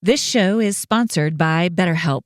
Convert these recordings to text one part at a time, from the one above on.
This show is sponsored by BetterHelp.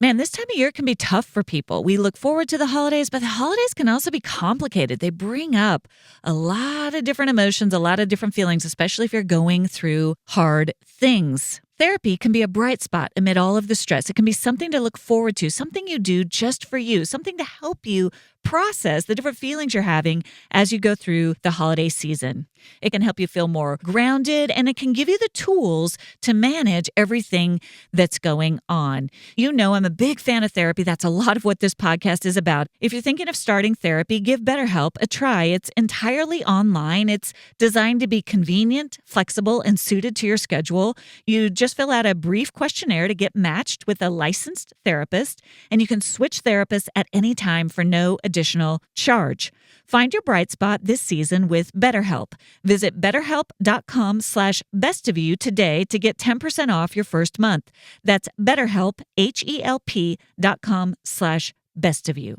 Man, this time of year can be tough for people. We look forward to the holidays, but the holidays can also be complicated. They bring up a lot of different emotions, a lot of different feelings, especially if you're going through hard things. Therapy can be a bright spot amid all of the stress. It can be something to look forward to, something you do just for you, something to help you process the different feelings you're having as you go through the holiday season. It can help you feel more grounded, and it can give you the tools to manage everything that's going on. You know, I'm a big fan of therapy. That's a lot of what this podcast is about. If you're thinking of starting therapy, give BetterHelp a try. It's entirely online. It's designed to be convenient, flexible, and suited to your schedule. You just fill out a brief questionnaire to get matched with a licensed therapist, and you can switch therapists at any time for no additional charge. Find your bright spot this season with BetterHelp. Visit BetterHelp.com/bestofyou today to get 10% off your first month. That's BetterHelp, HELP.com/bestofyou.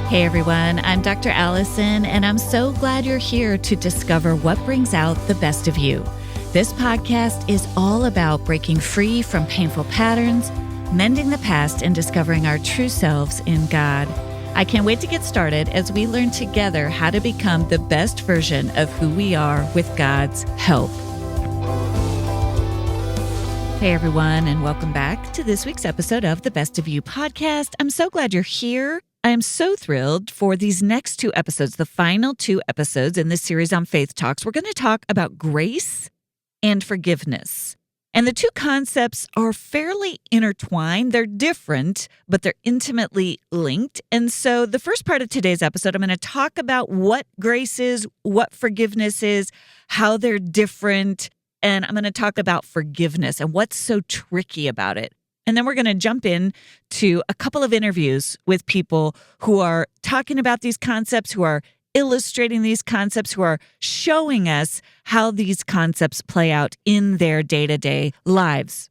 Hey everyone, I'm Dr. Allison, and I'm so glad you're here to discover what brings out the best of you. This podcast is all about breaking free from painful patterns, mending the past, and discovering our true selves in God. I can't wait to get started as we learn together how to become the best version of who we are with God's help. Hey everyone, and welcome back to this week's episode of the Best of You podcast. I'm so glad you're here. I am so thrilled for these next two episodes, the final two episodes in this series on Faith Talks. We're going to talk about grace and forgiveness. And the two concepts are fairly intertwined. They're different, but they're intimately linked. And so the first part of today's episode, I'm going to talk about what grace is, what forgiveness is, how they're different. And I'm going to talk about forgiveness and what's so tricky about it. And then we're going to jump in to a couple of interviews with people who are talking about these concepts, who are illustrating these concepts, who are showing us how these concepts play out in their day-to-day lives.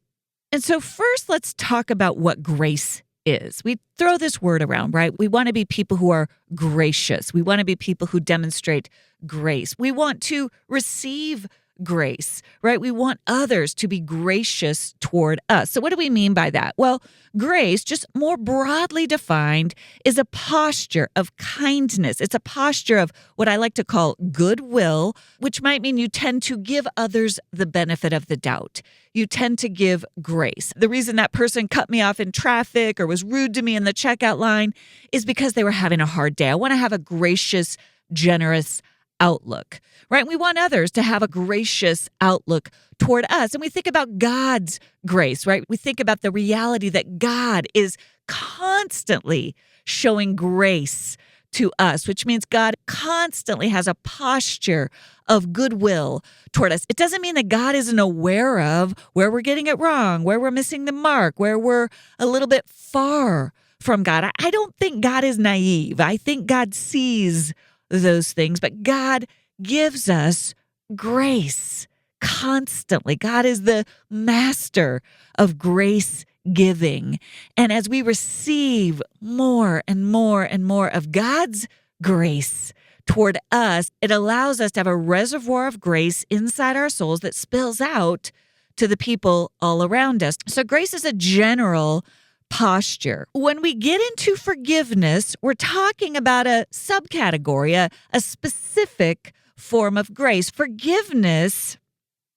And so first, let's talk about what grace is. We throw this word around, right? We want to be people who are gracious. We want to be people who demonstrate grace. We want to receive grace, right? We want others to be gracious toward us. So what do we mean by that? Well, grace, just more broadly defined, is a posture of kindness. It's a posture of what I like to call goodwill, which might mean you tend to give others the benefit of the doubt. You tend to give grace. The reason that person cut me off in traffic or was rude to me in the checkout line is because they were having a hard day. I want to have a gracious, generous outlook, right? We want others to have a gracious outlook toward us. And we think about God's grace, right? We think about the reality that God is constantly showing grace to us, which means God constantly has a posture of goodwill toward us. It doesn't mean that God isn't aware of where we're getting it wrong, where we're missing the mark, where we're a little bit far from God. I don't think God is naive. I think God sees those things, but God gives us grace constantly. God is the master of grace giving. And as we receive more and more and more of God's grace toward us, it allows us to have a reservoir of grace inside our souls that spills out to the people all around us. So grace is a general posture. When we get into forgiveness, we're talking about a subcategory, a specific form of grace. Forgiveness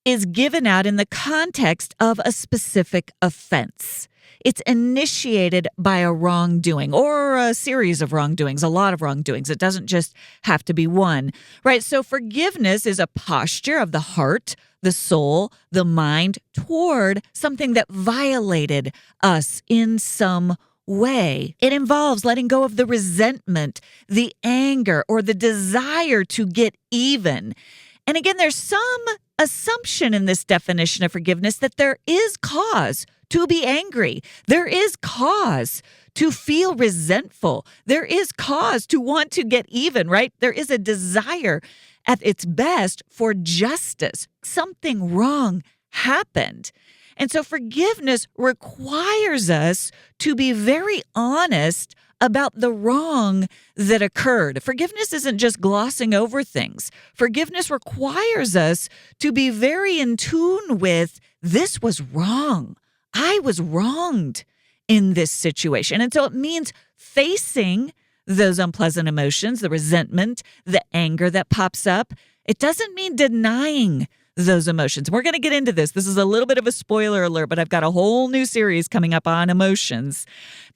is given out in the context of a specific offense. It's initiated by a wrongdoing or a series of wrongdoings, a lot of wrongdoings. It doesn't just have to be one, right? So forgiveness is a posture of the heart, the soul, the mind toward something that violated us in some way. It involves letting go of the resentment, the anger, or the desire to get even. And again, there's some assumption in this definition of forgiveness that there is cause to be angry. There is cause to feel resentful. There is cause to want to get even, right? There is a desire at its best for justice. Something wrong happened. And so forgiveness requires us to be very honest about the wrong that occurred. Forgiveness isn't just glossing over things. Forgiveness requires us to be very in tune with, this was wrong. I was wronged in this situation. And so it means facing those unpleasant emotions, the resentment, the anger that pops up. It doesn't mean denying those emotions. We're going to get into this. This is a little bit of a spoiler alert, but I've got a whole new series coming up on emotions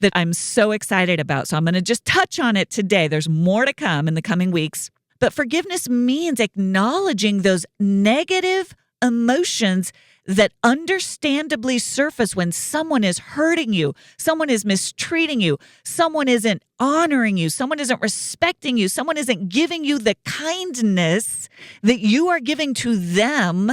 that I'm so excited about. So I'm going to just touch on it today. There's more to come in the coming weeks. But forgiveness means acknowledging those negative emotions that understandably surface when someone is hurting you, someone is mistreating you, someone isn't honoring you, someone isn't respecting you, someone isn't giving you the kindness that you are giving to them.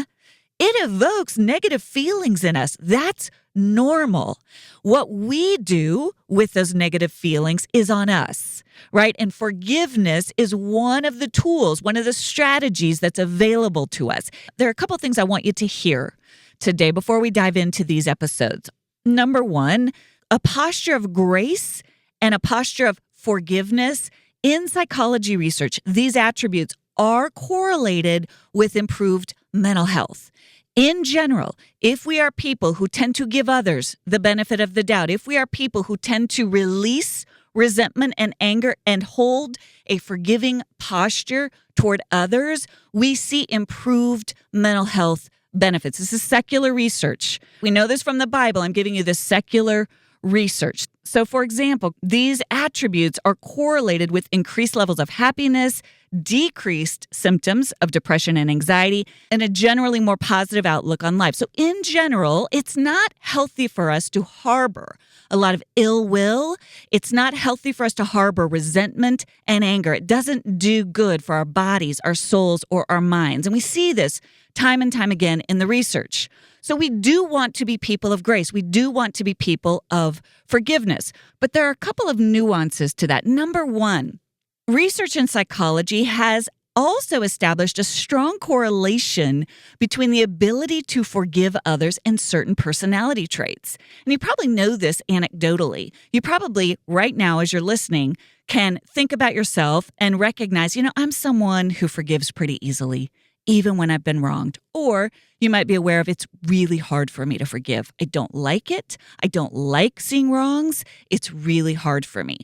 It evokes negative feelings in us. That's normal. What we do with those negative feelings is on us, right? And forgiveness is one of the tools, one of the strategies that's available to us. There are a couple of things I want you to hear today before we dive into these episodes. Number one, a posture of grace and a posture of forgiveness. In psychology research, these attributes are correlated with improved mental health. In general, if we are people who tend to give others the benefit of the doubt, if we are people who tend to release resentment and anger and hold a forgiving posture toward others, we see improved mental health benefits. This is secular research. We know this from the Bible. I'm giving you the secular research. So, for example, these attributes are correlated with increased levels of happiness, decreased symptoms of depression and anxiety, and a generally more positive outlook on life. So, in general, it's not healthy for us to harbor a lot of ill will. It's not healthy for us to harbor resentment and anger. It doesn't do good for our bodies, our souls, or our minds. And we see this time and time again in the research. So we do want to be people of grace. We do want to be people of forgiveness. But there are a couple of nuances to that. Number one, research in psychology has also established a strong correlation between the ability to forgive others and certain personality traits. And you probably know this anecdotally. You probably, right now as you're listening, can think about yourself and recognize, I'm someone who forgives pretty easily, even when I've been wronged. Or you might be aware of, it's really hard for me to forgive. I don't like it. I don't like seeing wrongs. It's really hard for me.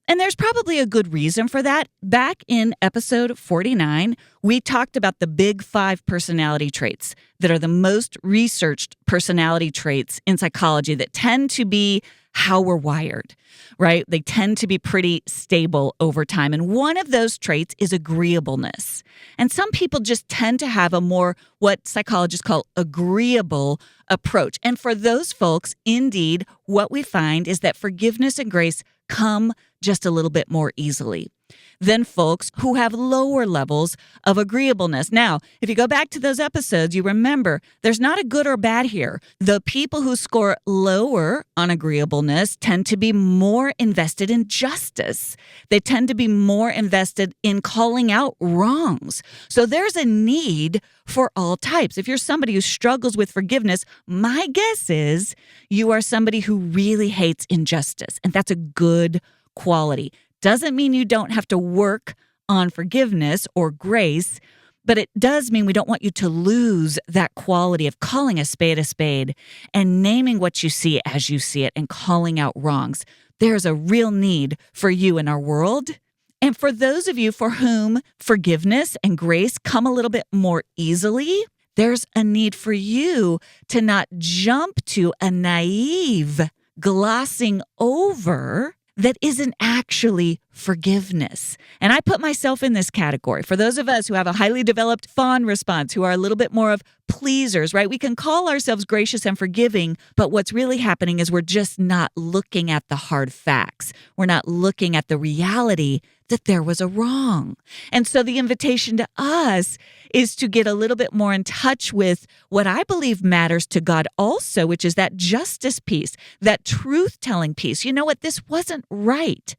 And there's probably a good reason for that. Back in episode 49, we talked about the big 5 personality traits that are the most researched personality traits in psychology that tend to be how we're wired, right? They tend to be pretty stable over time. And one of those traits is agreeableness. And some people just tend to have a more, what psychologists call, agreeable approach. And for those folks, indeed, what we find is that forgiveness and grace come just a little bit more easily than folks who have lower levels of agreeableness. Now, if you go back to those episodes, you remember there's not a good or bad here. The people who score lower on agreeableness tend to be more invested in justice. They tend to be more invested in calling out wrongs. So there's a need for all types. If you're somebody who struggles with forgiveness, my guess is you are somebody who really hates injustice, and that's a good quality. Doesn't mean you don't have to work on forgiveness or grace, but it does mean we don't want you to lose that quality of calling a spade and naming what you see as you see it and calling out wrongs. There's a real need for you in our world. And for those of you for whom forgiveness and grace come a little bit more easily, there's a need for you to not jump to a naive glossing over that isn't actually forgiveness. And I put myself in this category. For those of us who have a highly developed fawn response, who are a little bit more of pleasers, right? We can call ourselves gracious and forgiving, but what's really happening is we're just not looking at the hard facts. We're not looking at the reality that there was a wrong. And so the invitation to us is to get a little bit more in touch with what I believe matters to God also, which is that justice piece, that truth-telling piece. You know what? This wasn't right.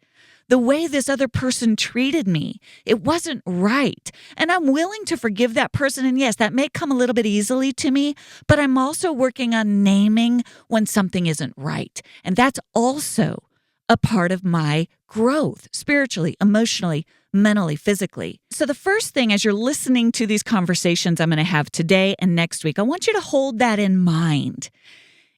The way this other person treated me, it wasn't right. And I'm willing to forgive that person. And yes, that may come a little bit easily to me, but I'm also working on naming when something isn't right. And that's also a part of my growth spiritually, emotionally, mentally, physically. So the first thing as you're listening to these conversations I'm going to have today and next week, I want you to hold that in mind.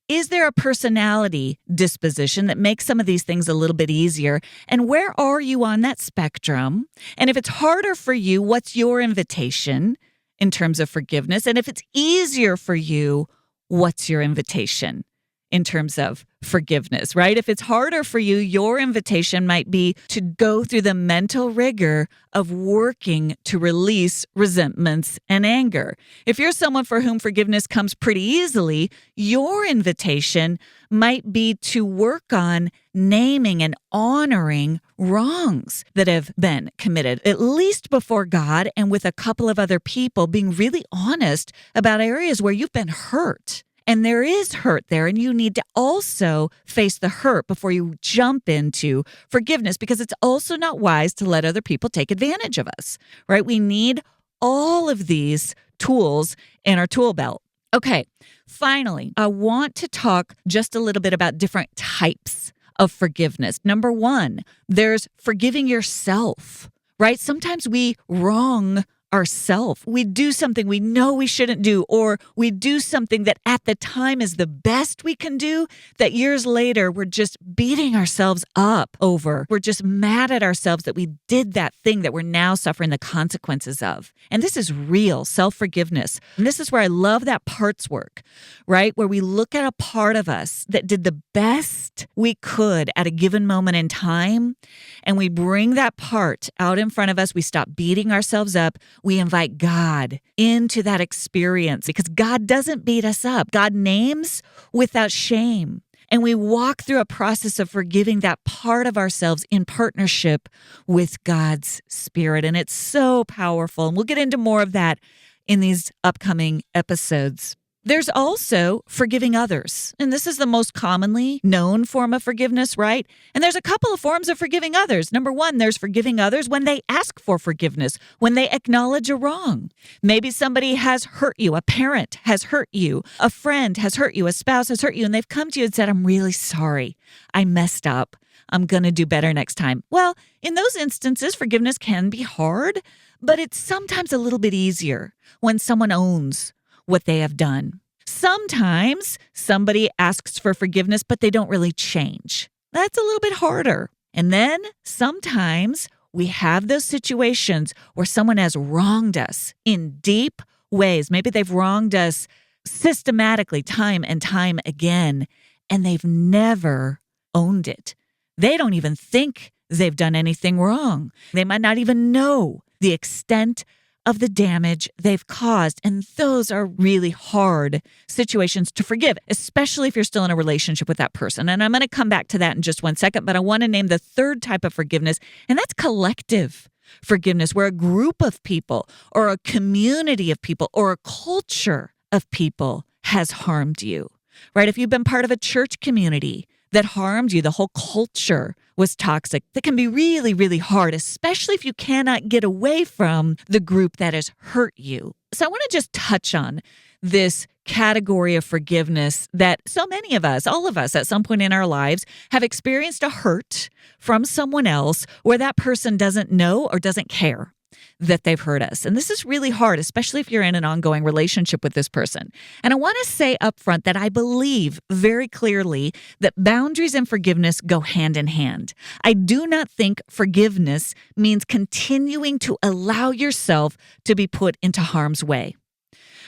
Is there a personality disposition that makes some of these things a little bit easier? And where are you on that spectrum? And if it's harder for you, what's your invitation in terms of forgiveness? And if it's easier for you, what's your invitation in terms of forgiveness, right? If it's harder for you, your invitation might be to go through the mental rigor of working to release resentments and anger. If you're someone for whom forgiveness comes pretty easily, your invitation might be to work on naming and honoring wrongs that have been committed, at least before God and with a couple of other people, being really honest about areas where you've been hurt. And there is hurt there, and you need to also face the hurt before you jump into forgiveness, because it's also not wise to let other people take advantage of us, right? We need all of these tools in our tool belt. Okay, finally, I want to talk just a little bit about different types of forgiveness. Number one, there's forgiving yourself, right? Sometimes we wrong ourselves. We do something we know we shouldn't do, or we do something that at the time is the best we can do, that years later we're just beating ourselves up over. We're just mad at ourselves that we did that thing that we're now suffering the consequences of. And this is real self-forgiveness. And this is where I love that parts work, right? Where we look at a part of us that did the best we could at a given moment in time, and we bring that part out in front of us. We stop beating ourselves up. We invite God into that experience, because God doesn't beat us up. God names without shame. And we walk through a process of forgiving that part of ourselves in partnership with God's Spirit. And it's so powerful. And we'll get into more of that in these upcoming episodes. There's also forgiving others. And this is the most commonly known form of forgiveness, right? And there's a couple of forms of forgiving others. Number one, there's forgiving others when they ask for forgiveness, when they acknowledge a wrong. Maybe somebody has hurt you, a parent has hurt you, a friend has hurt you, a spouse has hurt you, and they've come to you and said, "I'm really sorry. I messed up. I'm going to do better next time." Well, in those instances, forgiveness can be hard, but it's sometimes a little bit easier when someone owns what they have done. Sometimes somebody asks for forgiveness, but they don't really change. That's a little bit harder. And then sometimes we have those situations where someone has wronged us in deep ways. Maybe they've wronged us systematically time and time again, and they've never owned it. They don't even think they've done anything wrong. They might not even know the extent of the damage they've caused. And those are really hard situations to forgive, especially if you're still in a relationship with that person. And I'm going to come back to that in just one second, but I want to name the third type of forgiveness, and that's collective forgiveness, where a group of people or a community of people or a culture of people has harmed you, right? If you've been part of a church community that harmed you, the whole culture was toxic. That can be really, really hard, especially if you cannot get away from the group that has hurt you. So I want to just touch on this category of forgiveness that so many of us, all of us at some point in our lives, have experienced a hurt from someone else where that person doesn't know or doesn't care that they've hurt us. And this is really hard, especially if you're in an ongoing relationship with this person. And I want to say up front that I believe very clearly that boundaries and forgiveness go hand in hand. I do not think forgiveness means continuing to allow yourself to be put into harm's way.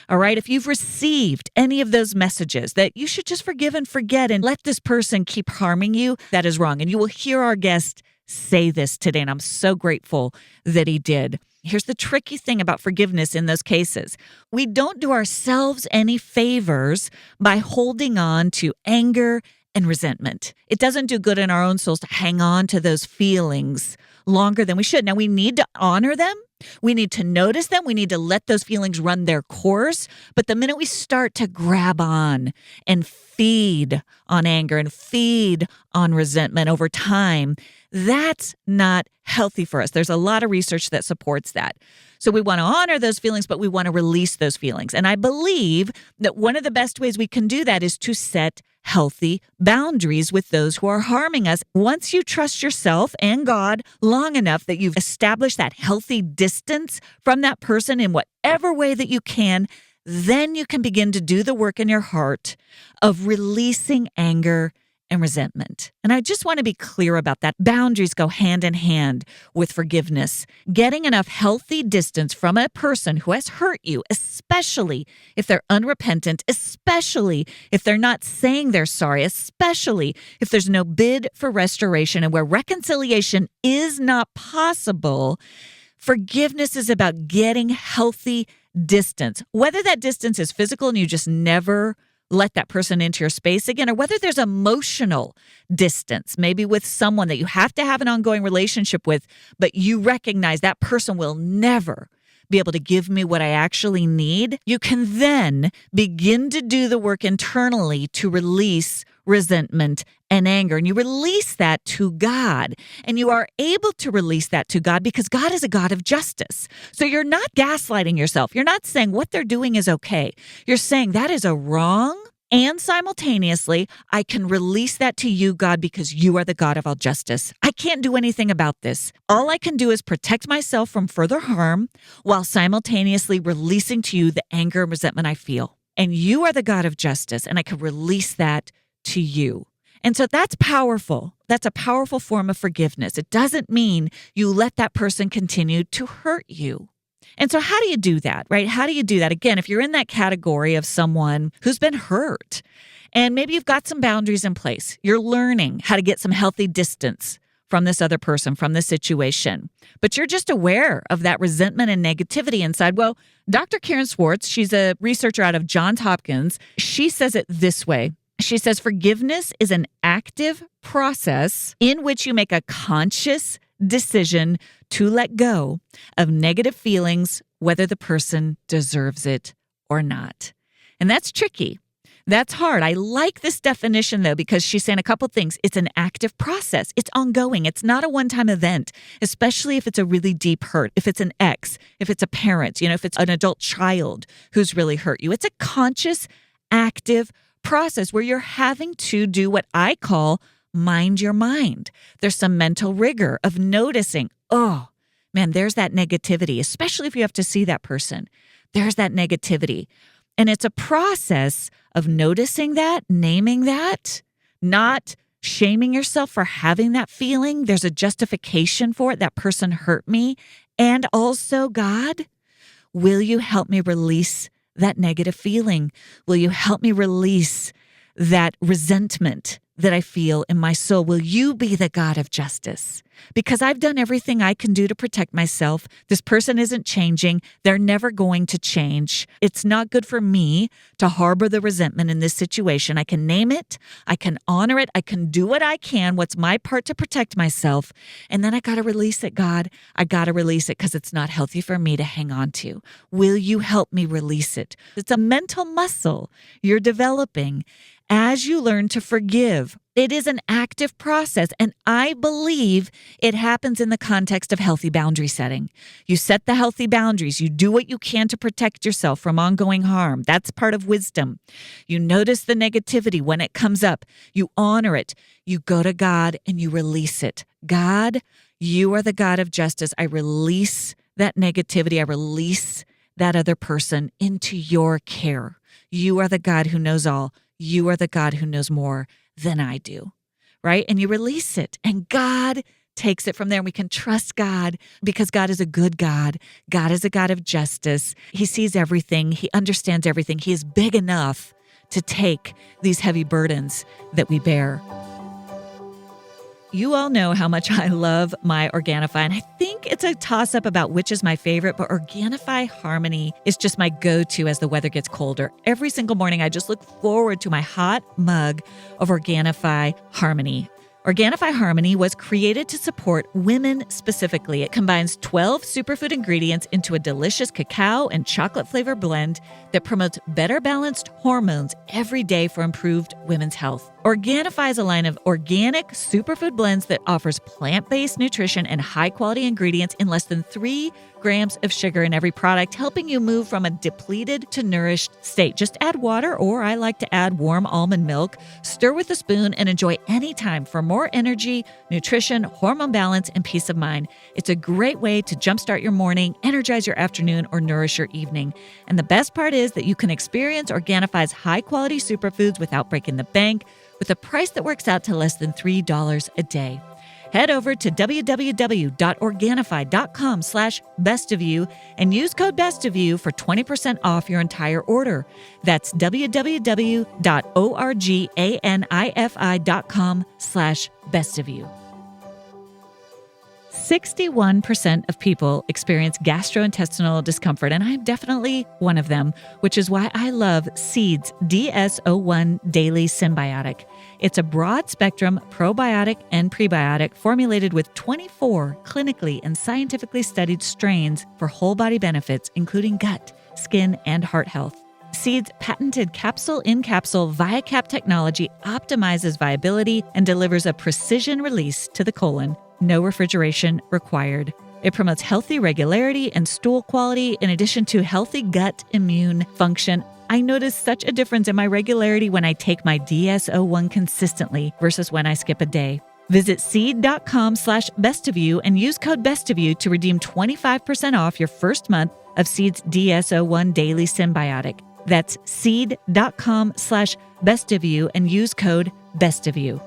All right, if you've received any of those messages that you should just forgive and forget and let this person keep harming you, that is wrong. And you will hear our guest say this today, and I'm so grateful that he did. Here's the tricky thing about forgiveness in those cases. We don't do ourselves any favors by holding on to anger and resentment. It doesn't do good in our own souls to hang on to those feelings longer than we should. Now, we need to honor them. We need to notice them. We need to let those feelings run their course. But the minute we start to grab on and feed on anger and feed on resentment over time, that's not healthy for us. There's a lot of research that supports that. So we want to honor those feelings, but we want to release those feelings. And I believe that one of the best ways we can do that is to set healthy boundaries with those who are harming us. Once you trust yourself and God long enough that you've established that healthy distance from that person in whatever way that you can, then you can begin to do the work in your heart of releasing anger and resentment. And I just want to be clear about that. Boundaries go hand in hand with forgiveness. Getting enough healthy distance from a person who has hurt you, especially if they're unrepentant, especially if they're not saying they're sorry, especially if there's no bid for restoration and where reconciliation is not possible. Forgiveness is about getting healthy distance, whether that distance is physical and you just never let that person into your space again, or whether there's emotional distance, maybe with someone that you have to have an ongoing relationship with, but you recognize that person will never be able to give me what I actually need. You can then begin to do the work internally to release resentment and anger. And you release that to God. And you are able to release that to God because God is a God of justice. So you're not gaslighting yourself. You're not saying what they're doing is okay. You're saying that is a wrong. And simultaneously, I can release that to you, God, because you are the God of all justice. I can't do anything about this. All I can do is protect myself from further harm while simultaneously releasing to you the anger and resentment I feel. And you are the God of justice, and I can release that to you. And so that's powerful. That's a powerful form of forgiveness. It doesn't mean you let that person continue to hurt you. And so how do you do that, right? How do you do that? Again, if you're in that category of someone who's been hurt and maybe you've got some boundaries in place, you're learning how to get some healthy distance from this other person, from this situation, but you're just aware of that resentment and negativity inside. Well, Dr. Karen Swartz, she's a researcher out of Johns Hopkins. She says it this way. She says, forgiveness is an active process in which you make a conscious decision to let go of negative feelings, whether the person deserves it or not. And that's tricky. That's hard. I like this definition, though, because she's saying a couple things. It's an active process. It's ongoing. It's not a one-time event, especially if it's a really deep hurt, if it's an ex, if it's a parent, if it's an adult child who's really hurt you. It's a conscious, active process where you're having to do what I call mind your mind. There's some mental rigor of noticing, oh, man, there's that negativity, especially if you have to see that person. There's that negativity. And it's a process of noticing that, naming that, not shaming yourself for having that feeling. There's a justification for it. That person hurt me. And also, God, will you help me release that negative feeling? Will you help me release that resentment that I feel in my soul? Will you be the God of justice? Because I've done everything I can do to protect myself. This person isn't changing. They're never going to change. It's not good for me to harbor the resentment in this situation. I can name it. I can honor it. I can do what I can. What's my part to protect myself? And then I got to release it, God. I got to release it because it's not healthy for me to hang on to. Will you help me release it? It's a mental muscle you're developing as you learn to forgive. It is an active process, and I believe it happens in the context of healthy boundary setting. You set the healthy boundaries. You do what you can to protect yourself from ongoing harm. That's part of wisdom. You notice the negativity when it comes up. You honor it. You go to God and you release it. God, you are the God of justice. I release that negativity. I release that other person into your care. You are the God who knows all. You are the God who knows more than I do, right? And you release it, and God takes it from there. And we can trust God because God is a good God. God is a God of justice. He sees everything. He understands everything. He is big enough to take these heavy burdens that we bear. You all know how much I love my Organifi, and I think it's a toss-up about which is my favorite, but Organifi Harmony is just my go-to as the weather gets colder. Every single morning, I just look forward to my hot mug of Organifi Harmony. Organifi Harmony was created to support women specifically. It combines 12 superfood ingredients into a delicious cacao and chocolate flavor blend that promotes better balanced hormones every day for improved women's health. Organifi is a line of organic superfood blends that offers plant-based nutrition and high-quality ingredients in less than 3 grams of sugar in every product, helping you move from a depleted to nourished state. Just add water, or I like to add warm almond milk, stir with a spoon, and enjoy anytime for more energy, nutrition, hormone balance, and peace of mind. It's a great way to jumpstart your morning, energize your afternoon, or nourish your evening. And the best part is that you can experience Organifi's high-quality superfoods without breaking the bank, with a price that works out to less than $3 a day. Head over to www.organifi.com/bestofyou and use code bestofyou for 20% off your entire order. That's www.organifi.com/bestofyou. 61% of people experience gastrointestinal discomfort, and I'm definitely one of them, which is why I love Seed's DS-01 Daily Symbiotic. It's a broad-spectrum probiotic and prebiotic formulated with 24 clinically and scientifically studied strains for whole-body benefits, including gut, skin, and heart health. Seed's patented capsule-in-capsule ViaCap technology optimizes viability and delivers a precision release to the colon. No refrigeration required. It promotes healthy regularity and stool quality in addition to healthy gut immune function. I notice such a difference in my regularity when I take my DS-01 consistently versus when I skip a day. Visit seed.com/bestofyou and use code bestofyou to redeem 25% off your first month of Seed's DS-01 Daily Symbiotic. That's seed.com/bestofyou and use code bestofyou.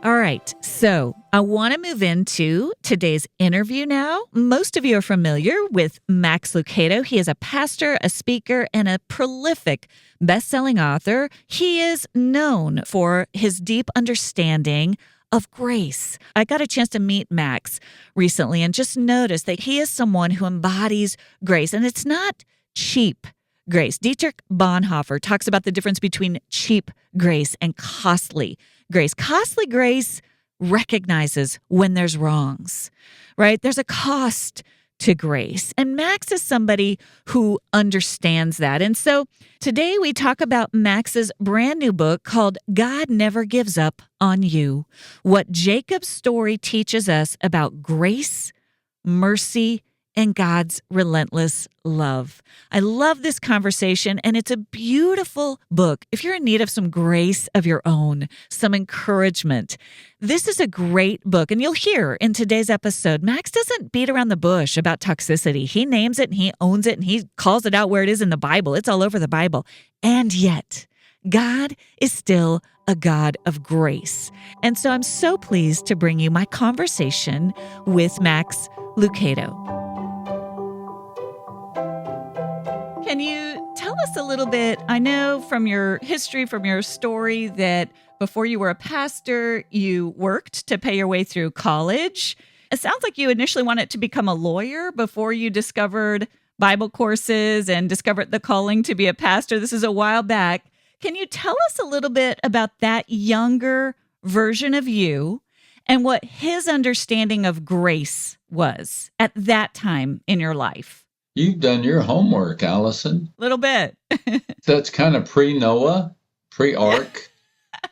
All right, so I want to move into today's interview now. Most of you are familiar with Max Lucado. He is a pastor, a speaker, and a prolific best-selling author. He is known for his deep understanding of grace. I got a chance to meet Max recently and just noticed that he is someone who embodies grace, and it's not cheap grace. Dietrich Bonhoeffer talks about the difference between cheap grace and costly grace. Costly grace recognizes when there's wrongs, right? There's a cost to grace. And Max is somebody who understands that. And so today we talk about Max's brand new book called God Never Gives Up on You, what Jacob's story teaches us about grace, mercy, and God's relentless love. I love this conversation, and it's a beautiful book. If you're in need of some grace of your own, some encouragement, this is a great book. And you'll hear in today's episode, Max doesn't beat around the bush about toxicity. He names it, and he owns it, and he calls it out where it is in the Bible. It's all over the Bible. And yet, God is still a God of grace. And so I'm so pleased to bring you my conversation with Max Lucado. Can you tell us a little bit? I know from your history, from your story, that before you were a pastor, you worked to pay your way through college. It sounds like you initially wanted to become a lawyer before you discovered Bible courses and discovered the calling to be a pastor. This is a while back. Can you tell us a little bit about that younger version of you and what his understanding of grace was at that time in your life? You've done your homework, Allison. A little bit. That's kind of pre-Noah, pre-Ark.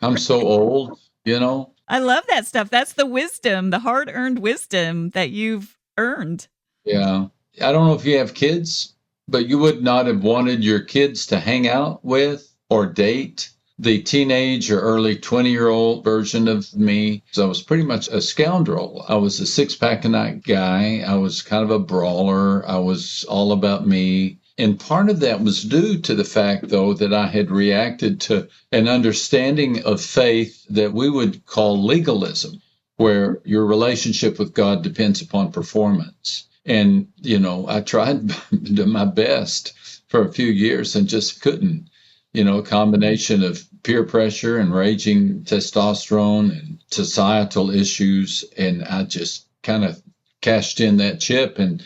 I'm so old, you know. I love that stuff. That's the wisdom, the hard-earned wisdom that you've earned. Yeah. I don't know if you have kids, but you would not have wanted your kids to hang out with or date the teenage or early 20-year-old version of me. So I was pretty much a scoundrel. I was a six-pack-a-night guy. I was kind of a brawler. I was all about me. And part of that was due to the fact, though, that I had reacted to an understanding of faith that we would call legalism, where your relationship with God depends upon performance. And, you know, I tried my best for a few years and just couldn't. You know, a combination of peer pressure and raging testosterone and societal issues. And I just kind of cashed in that chip and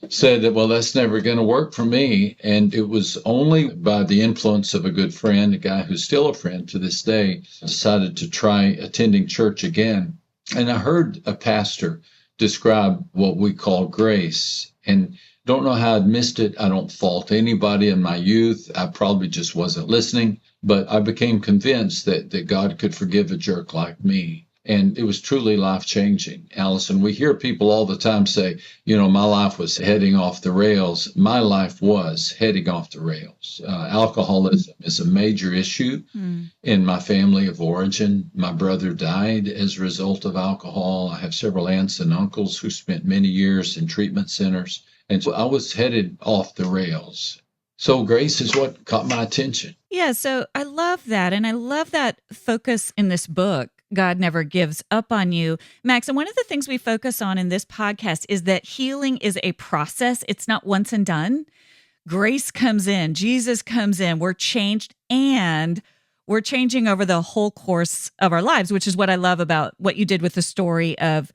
said that, well, that's never going to work for me. And it was only by the influence of a good friend, a guy who's still a friend to this day, decided to try attending church again. And I heard a pastor describe what we call grace. And Don't know how I'd missed it. I don't fault anybody in my youth. I probably just wasn't listening, but I became convinced that God could forgive a jerk like me. And it was truly life-changing. Allison, we hear people all the time say, my life was heading off the rails. My life was heading off the rails. Alcoholism is a major issue in my family of origin. My brother died as a result of alcohol. I have several aunts and uncles who spent many years in treatment centers. And so I was headed off the rails. So grace is what caught my attention. Yeah, so I love that. And I love that focus in this book. God never gives up on you. Max, and one of the things we focus on in this podcast is that healing is a process. It's not once and done. Grace comes in, Jesus comes in, we're changed, and we're changing over the whole course of our lives, which is what I love about what you did with the story of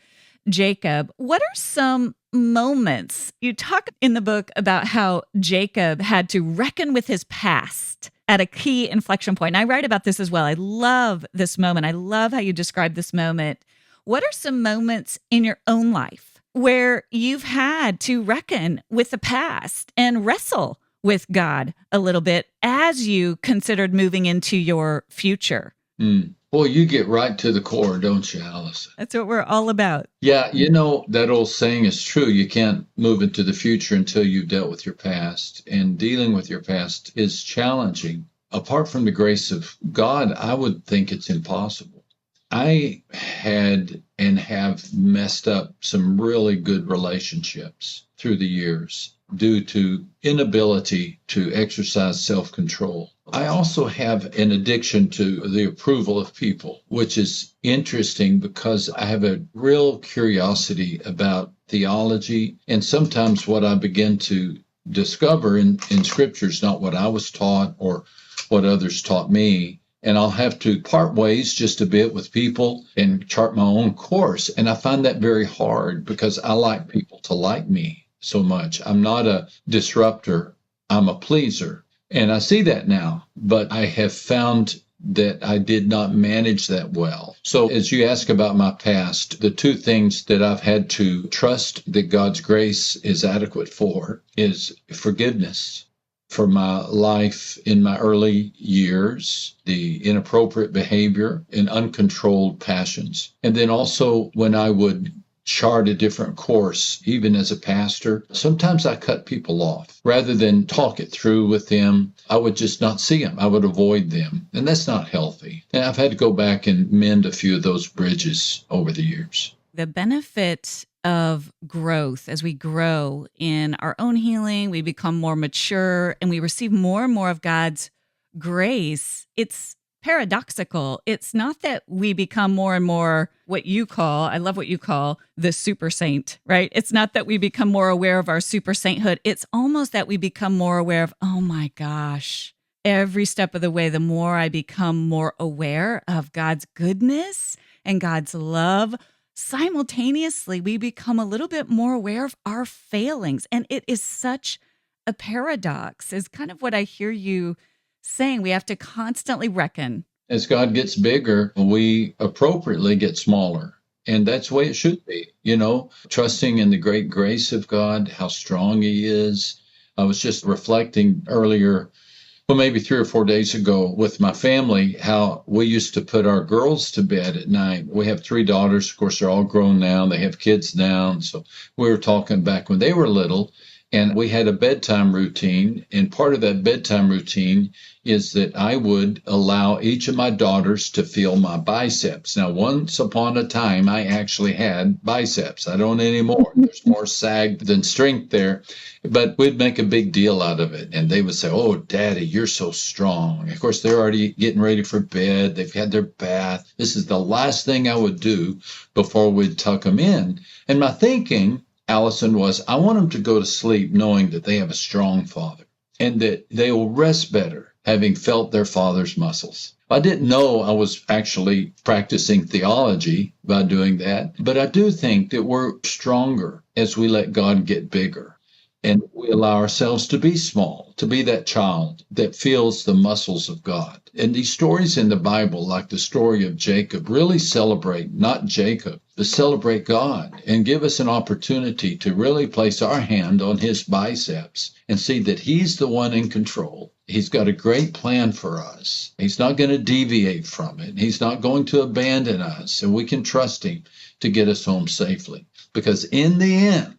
Jacob. What are some moments? You talk in the book about how Jacob had to reckon with his past at a key inflection point. And I write about this as well. I love this moment. I love how you describe this moment. What are some moments in your own life where you've had to reckon with the past and wrestle with God a little bit as you considered moving into your future? Boy, you get right to the core, don't you, Allison? That's what we're all about. Yeah, that old saying is true. You can't move into the future until you've dealt with your past. And dealing with your past is challenging. Apart from the grace of God, I would think it's impossible. I had and have messed up some really good relationships through the years due to inability to exercise self-control. I also have an addiction to the approval of people, which is interesting because I have a real curiosity about theology. And sometimes what I begin to discover in Scripture is not what I was taught or what others taught me. And I'll have to part ways just a bit with people and chart my own course. And I find that very hard because I like people to like me so much. I'm not a disruptor. I'm a pleaser. And I see that now, but I have found that I did not manage that well. So as you ask about my past, the two things that I've had to trust that God's grace is adequate for is forgiveness for my life in my early years, the inappropriate behavior and uncontrolled passions. And then also when I would chart a different course, even as a pastor, sometimes I cut people off. Rather than talk it through with them, I would just not see them. I would avoid them. And that's not healthy. And I've had to go back and mend a few of those bridges over the years. The benefit of growth as we grow in our own healing, we become more mature and we receive more and more of God's grace. It's paradoxical. It's not that we become more and more what you call, I love what you call the super saint, right? It's not that we become more aware of our super sainthood. It's almost that we become more aware of, oh my gosh, every step of the way, the more I become more aware of God's goodness and God's love, simultaneously, we become a little bit more aware of our failings. And it is such a paradox, is kind of what I hear you saying. We have to constantly reckon. As God gets bigger, we appropriately get smaller. And that's the way it should be, trusting in the great grace of God, how strong He is. I was just reflecting earlier, maybe 3 or 4 days ago with my family, how we used to put our girls to bed at night. We have 3 daughters. Of course, they're all grown now. They have kids now. So we were talking back when they were little, and we had a bedtime routine. And part of that bedtime routine is that I would allow each of my daughters to feel my biceps. Now, once upon a time, I actually had biceps. I don't anymore. There's more sag than strength there. But we'd make a big deal out of it. And they would say, "Oh, Daddy, you're so strong." Of course, they're already getting ready for bed. They've had their bath. This is the last thing I would do before we'd tuck them in. And my thinking, Allison, was I want them to go to sleep knowing that they have a strong father and that they will rest better having felt their father's muscles. I didn't know I was actually practicing theology by doing that, but I do think that we're stronger as we let God get bigger. And we allow ourselves to be small, to be that child that feels the muscles of God. And these stories in the Bible, like the story of Jacob, really celebrate not Jacob, but celebrate God and give us an opportunity to really place our hand on his biceps and see that he's the one in control. He's got a great plan for us. He's not going to deviate from it. He's not going to abandon us, and we can trust him to get us home safely. Because in the end,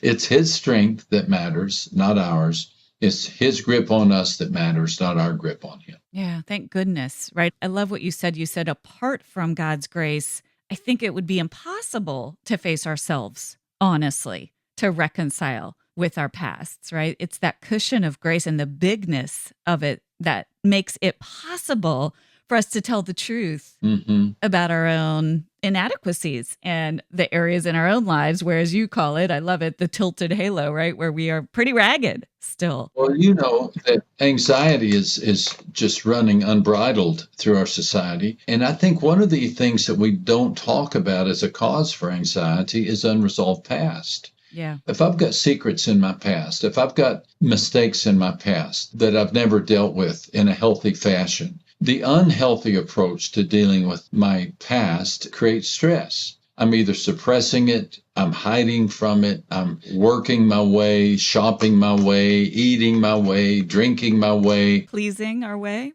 it's his strength that matters, not ours. It's his grip on us that matters, not our grip on him. Yeah, thank goodness, right? I love what you said. You said apart from God's grace, I think it would be impossible to face ourselves, honestly, to reconcile with our pasts, right? It's that cushion of grace and the bigness of it that makes it possible for us to tell the truth about our own inadequacies and the areas in our own lives where, as you call it, I love it, the tilted halo, right? Where we are pretty ragged still. Well, you know that anxiety is just running unbridled through our society. And I think one of the things that we don't talk about as a cause for anxiety is unresolved past. Yeah. If I've got secrets in my past, if I've got mistakes in my past that I've never dealt with in a healthy fashion, the unhealthy approach to dealing with my past creates stress. I'm either suppressing it, I'm hiding from it, I'm working my way, shopping my way, eating my way, drinking my way, pleasing our way,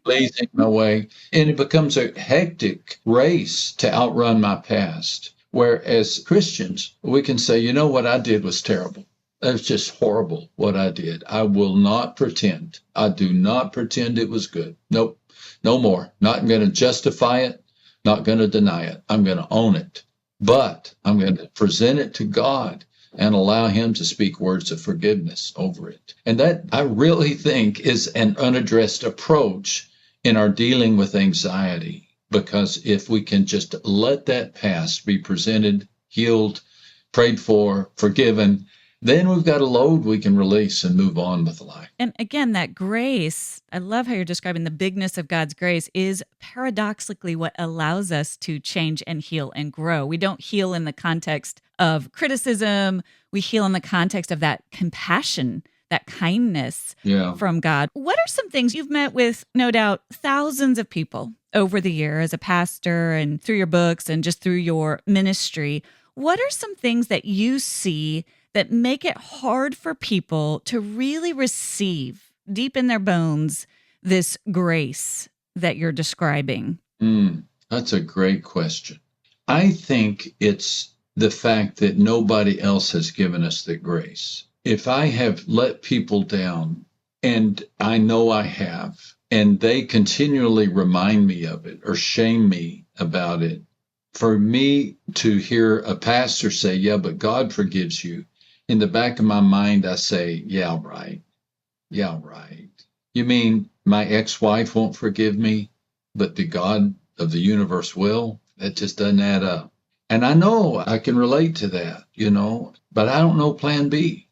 and it becomes a hectic race to outrun my past. Whereas Christians, we can say, you know what I did was terrible. It was just horrible what I did. I will not pretend. I do not pretend it was good. Nope. No more. Not going to justify it, not going to deny it. I'm going to own it. But I'm going to present it to God and allow him to speak words of forgiveness over it. And that, I really think, is an unaddressed approach in our dealing with anxiety. Because if we can just let that past be presented, healed, prayed for, forgiven, then we've got a load we can release and move on with life. And again, that grace, I love how you're describing the bigness of God's grace is paradoxically what allows us to change and heal and grow. We don't heal in the context of criticism. We heal in the context of that compassion, that kindness from God. What are some things you've met with, no doubt, thousands of people over the year as a pastor and through your books and just through your ministry? What are some things that you see that make it hard for people to really receive deep in their bones this grace that you're describing? That's a great question. I think it's the fact that nobody else has given us the grace. If I have let people down, and I know I have, and they continually remind me of it or shame me about it, for me to hear a pastor say, yeah, but God forgives you, in the back of my mind, I say, yeah, right. Yeah, right. You mean my ex-wife won't forgive me, but the God of the universe will? That just doesn't add up. And I know I can relate to that, but I don't know plan B.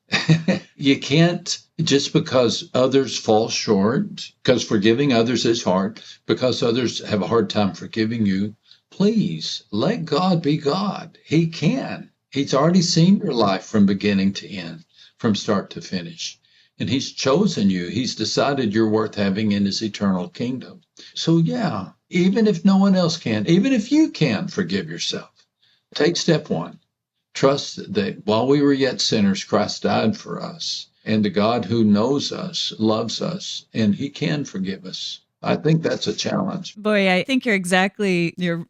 You can't, just because others fall short, because forgiving others is hard, because others have a hard time forgiving you, please let God be God. He can. He's already seen your life from beginning to end, from start to finish. And he's chosen you. He's decided you're worth having in his eternal kingdom. So yeah, even if no one else can, even if you can forgive yourself, take step one. Trust that while we were yet sinners, Christ died for us. And the God who knows us, loves us, and he can forgive us. I think that's a challenge. Boy, I think you're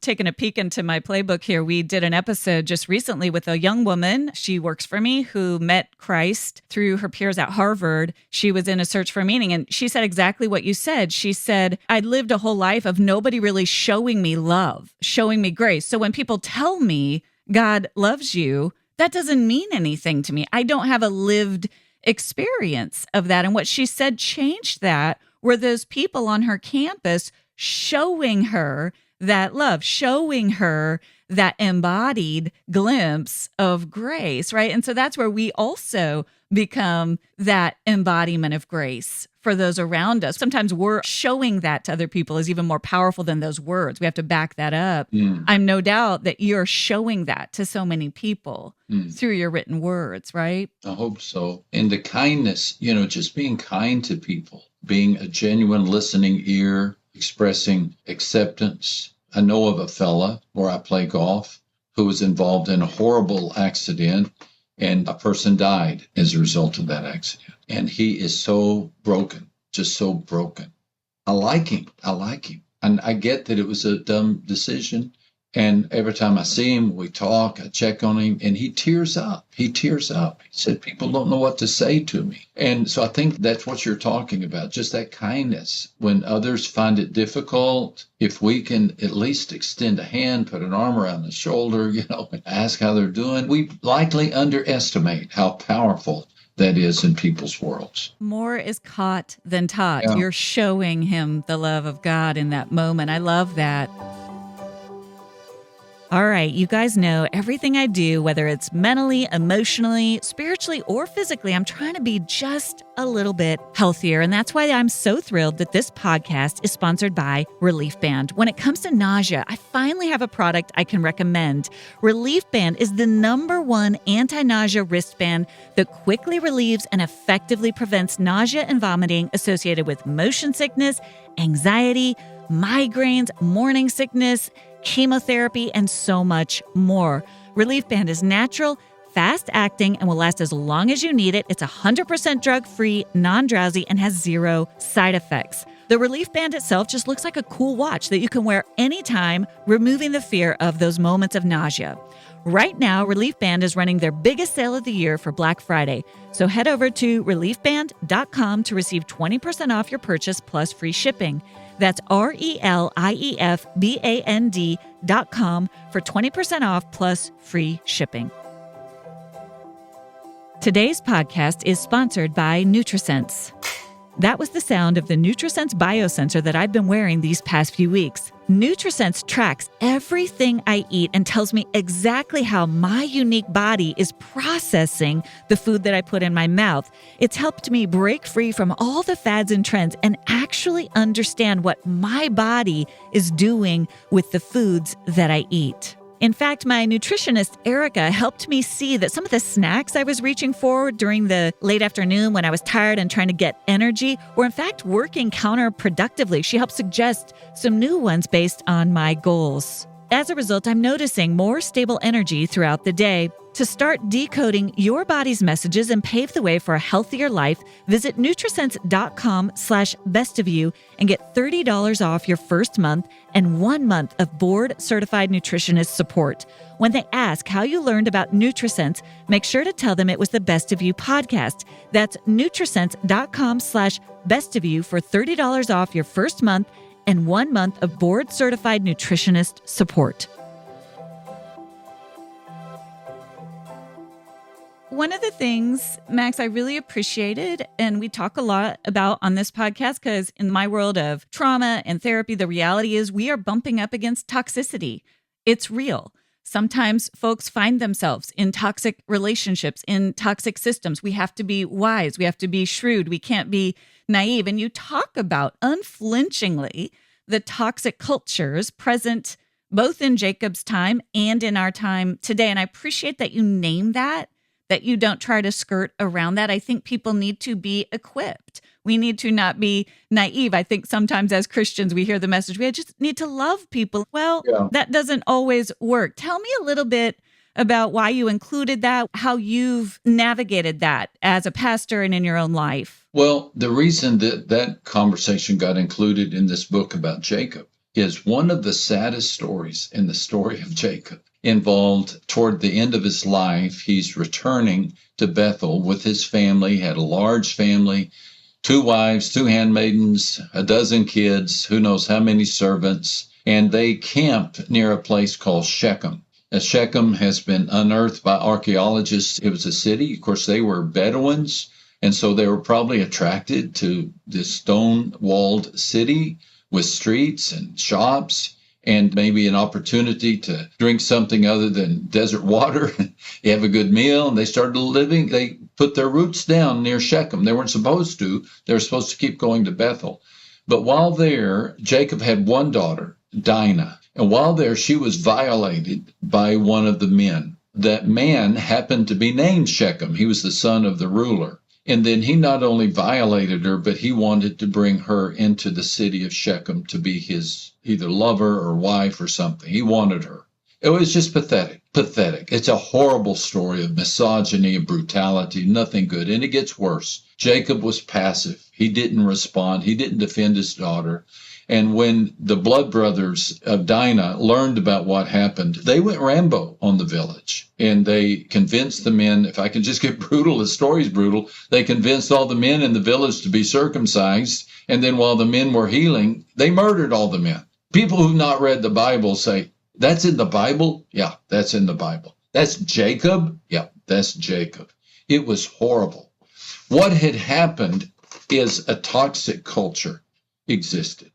taking a peek into my playbook here. We did an episode just recently with a young woman. She works for me who met Christ through her peers at Harvard. She was in a search for meaning, and she said exactly what you said. She said, I'd lived a whole life of nobody really showing me love, showing me grace. So when people tell me God loves you, that doesn't mean anything to me. I don't have a lived experience of that. And what she said changed that were those people on her campus showing her that love, showing her that embodied glimpse of grace, right? And so that's where we also become that embodiment of grace for those around us. Sometimes we're showing that to other people is even more powerful than those words. We have to back that up. I'm no doubt that you're showing that to so many people through your written words, right? I hope so. And the kindness, just being kind to people, being a genuine listening ear, expressing acceptance. I know of a fella where I play golf who was involved in a horrible accident, and a person died as a result of that accident. And he is so broken, just so broken. I like him. And I get that it was a dumb decision. And every time I see him, we talk, I check on him, and he tears up. He said, people don't know what to say to me. And so I think that's what you're talking about, just that kindness. When others find it difficult, if we can at least extend a hand, put an arm around the shoulder, and ask how they're doing, we likely underestimate how powerful that is in people's worlds. More is caught than taught. Yeah. You're showing him the love of God in that moment. I love that. All right, you guys know everything I do, whether it's mentally, emotionally, spiritually, or physically, I'm trying to be just a little bit healthier. And that's why I'm so thrilled that this podcast is sponsored by Relief Band. When it comes to nausea, I finally have a product I can recommend. Relief Band is the #1 anti-nausea wristband that quickly relieves and effectively prevents nausea and vomiting associated with motion sickness, anxiety, migraines, morning sickness, chemotherapy, and so much more. Relief Band is natural, fast-acting, and will last as long as you need it. It's 100% drug-free, non-drowsy, and has 0 side effects. The Relief Band itself just looks like a cool watch that you can wear anytime, removing the fear of those moments of nausea. Right now, Relief Band is running their biggest sale of the year for Black Friday. So head over to reliefband.com to receive 20% off your purchase plus free shipping. That's reliefband.com for 20% off plus free shipping. Today's podcast is sponsored by NutriSense. That was the sound of the NutriSense biosensor that I've been wearing these past few weeks. NutriSense tracks everything I eat and tells me exactly how my unique body is processing the food that I put in my mouth. It's helped me break free from all the fads and trends and actually understand what my body is doing with the foods that I eat. In fact, my nutritionist, Erica, helped me see that some of the snacks I was reaching for during the late afternoon when I was tired and trying to get energy were in fact working counterproductively. She helped suggest some new ones based on my goals. As a result, I'm noticing more stable energy throughout the day. To start decoding your body's messages and pave the way for a healthier life, visit nutrisense.com/bestofyou and get $30 off your first month and 1 month of board-certified nutritionist support. When they ask how you learned about NutriSense, make sure to tell them it was the Best of You podcast. That's nutrisense.com/bestofyou for $30 off your first month and 1 month of board-certified nutritionist support. One of the things, Max, I really appreciated, and we talk a lot about on this podcast, because in my world of trauma and therapy, the reality is we are bumping up against toxicity. It's real. Sometimes folks find themselves in toxic relationships, in toxic systems. We have to be wise. We have to be shrewd. We can't be naive. And you talk about unflinchingly the toxic cultures present both in Jacob's time and in our time today. And I appreciate that you name that you don't try to skirt around that. I think people need to be equipped. We need to not be naive. I think sometimes as Christians, we hear the message, we just need to love people. Well, That doesn't always work. Tell me a little bit about why you included that, how you've navigated that as a pastor and in your own life. Well, the reason that conversation got included in this book about Jacob is one of the saddest stories in the story of Jacob involved toward the end of his life. He's returning to Bethel with his family, had a large family, 2 wives, 2 handmaidens, 12 kids, who knows how many servants, and they camped near a place called Shechem. Now, Shechem has been unearthed by archaeologists. It was a city. Of course, they were Bedouins, and so they were probably attracted to this stone-walled city with streets and shops and maybe an opportunity to drink something other than desert water. You have a good meal, and they started living. They put their roots down near Shechem. They weren't supposed to. They were supposed to keep going to Bethel. But while there, Jacob had one daughter, Dinah. And while there, she was violated by one of the men. That man happened to be named Shechem. He was the son of the ruler. And then he not only violated her, but he wanted to bring her into the city of Shechem to be his either lover or wife or something. He wanted her. It was just pathetic. Pathetic. It's a horrible story of misogyny and brutality, nothing good. And it gets worse. Jacob was passive. He didn't respond. He didn't defend his daughter. And when the blood brothers of Dinah learned about what happened, they went Rambo on the village. And they convinced the men, if I can just get brutal, the story's brutal, they convinced all the men in the village to be circumcised. And then while the men were healing, they murdered all the men. People who've not read the Bible say, that's in the Bible? Yeah, that's in the Bible. That's Jacob? Yeah, that's Jacob. It was horrible. What had happened is a toxic culture existed.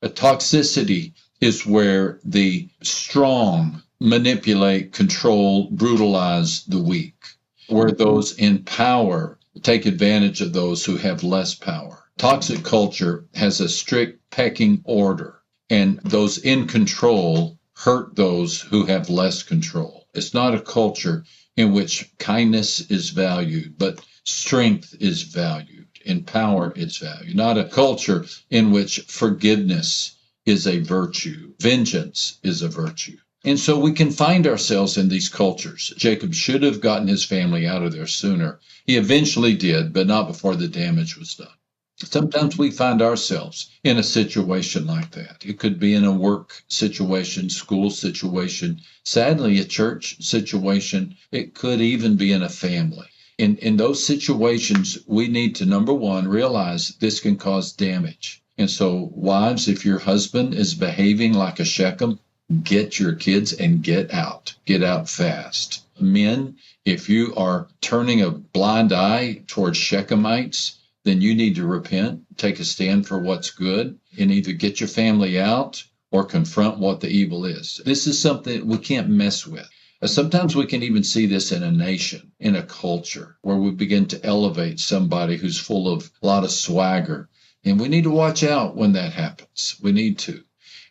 A toxicity is where the strong manipulate, control, brutalize the weak, where those in power take advantage of those who have less power. Toxic culture has a strict pecking order, and those in control hurt those who have less control. It's not a culture in which kindness is valued, but strength is valued. In power, it's valued. Not a culture in which forgiveness is a virtue. Vengeance is a virtue. And so we can find ourselves in these cultures. Jacob should have gotten his family out of there sooner. He eventually did, but not before the damage was done. Sometimes we find ourselves in a situation like that. It could be in a work situation, school situation, sadly, a church situation. It could even be in a family. In those situations, we need to, number one, realize this can cause damage. And so, wives, if your husband is behaving like a Shechem, get your kids and get out. Get out fast. Men, if you are turning a blind eye towards Shechemites, then you need to repent, take a stand for what's good, and either get your family out or confront what the evil is. This is something we can't mess with. Sometimes we can even see this in a nation, in a culture, where we begin to elevate somebody who's full of a lot of swagger. And we need to watch out when that happens. We need to.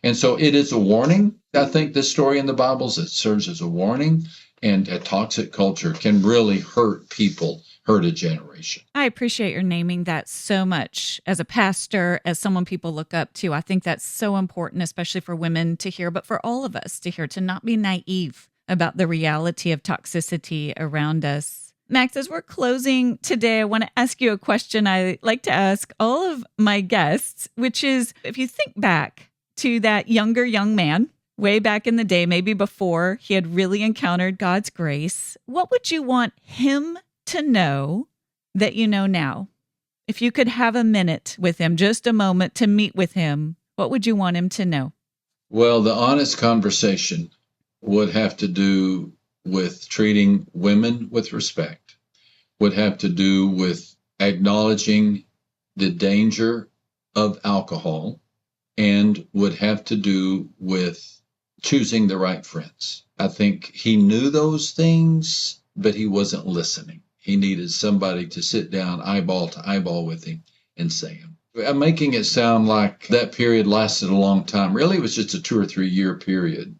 And so it is a warning. I think this story in the Bible it serves as a warning. And a toxic culture can really hurt people, hurt a generation. I appreciate your naming that so much as a pastor, as someone people look up to. I think that's so important, especially for women to hear, but for all of us to hear, to not be naive about the reality of toxicity around us. Max, as we're closing today, I want to ask you a question I like to ask all of my guests, which is, if you think back to that younger young man, way back in the day, maybe before he had really encountered God's grace, what would you want him to know that you know now? If you could have a minute with him, just a moment to meet with him, what would you want him to know? Well, the honest conversation would have to do with treating women with respect, would have to do with acknowledging the danger of alcohol, and would have to do with choosing the right friends. I think he knew those things, but he wasn't listening. He needed somebody to sit down eyeball to eyeball with him and say them. I'm making it sound like that period lasted a long time. Really, it was just a 2 or 3 year period,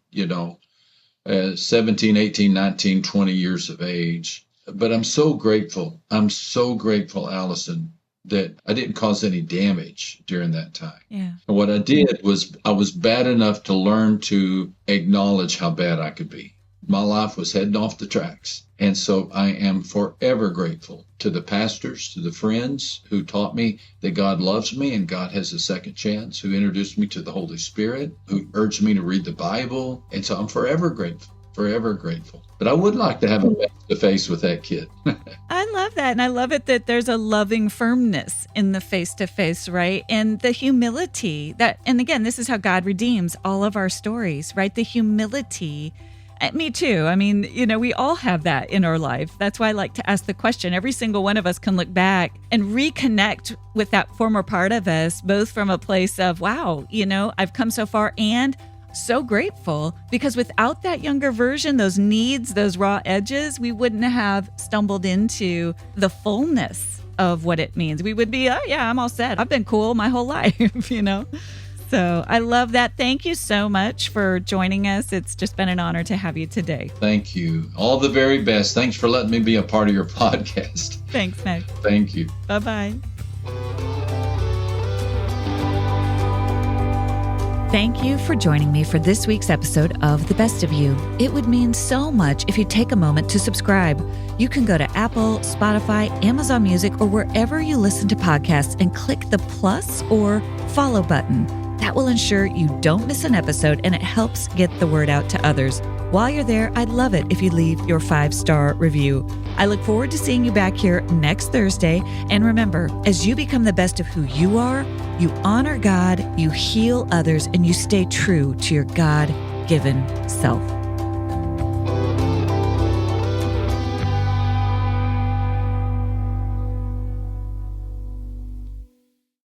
17, 18, 19, 20 years of age. But I'm so grateful. I'm so grateful, Allison, that I didn't cause any damage during that time. Yeah. And what I did was I was bad enough to learn to acknowledge how bad I could be. My life was heading off the tracks. And so I am forever grateful to the pastors, to the friends who taught me that God loves me and God has a second chance, who introduced me to the Holy Spirit, who urged me to read the Bible. And so I'm forever grateful, forever grateful. But I would like to have a face-to-face with that kid. I love that. And I love it that there's a loving firmness in the face-to-face, right? And the humility that, and again, this is how God redeems all of our stories, right? The humility. Me too. I mean, we all have that in our life. That's why I like to ask the question. Every single one of us can look back and reconnect with that former part of us, both from a place of, wow, I've come so far, and so grateful because without that younger version, those needs, those raw edges, we wouldn't have stumbled into the fullness of what it means. We would be, oh yeah, I'm all set. I've been cool my whole life, So I love that. Thank you so much for joining us. It's just been an honor to have you today. Thank you. All the very best. Thanks for letting me be a part of your podcast. Thanks, Max. Thank you. Bye-bye. Thank you for joining me for this week's episode of The Best of You. It would mean so much if you take a moment to subscribe. You can go to Apple, Spotify, Amazon Music, or wherever you listen to podcasts and click the plus or follow button. That will ensure you don't miss an episode and it helps get the word out to others. While you're there, I'd love it if you leave your 5-star review. I look forward to seeing you back here next Thursday. And remember, as you become the best of who you are, you honor God, you heal others, and you stay true to your God-given self.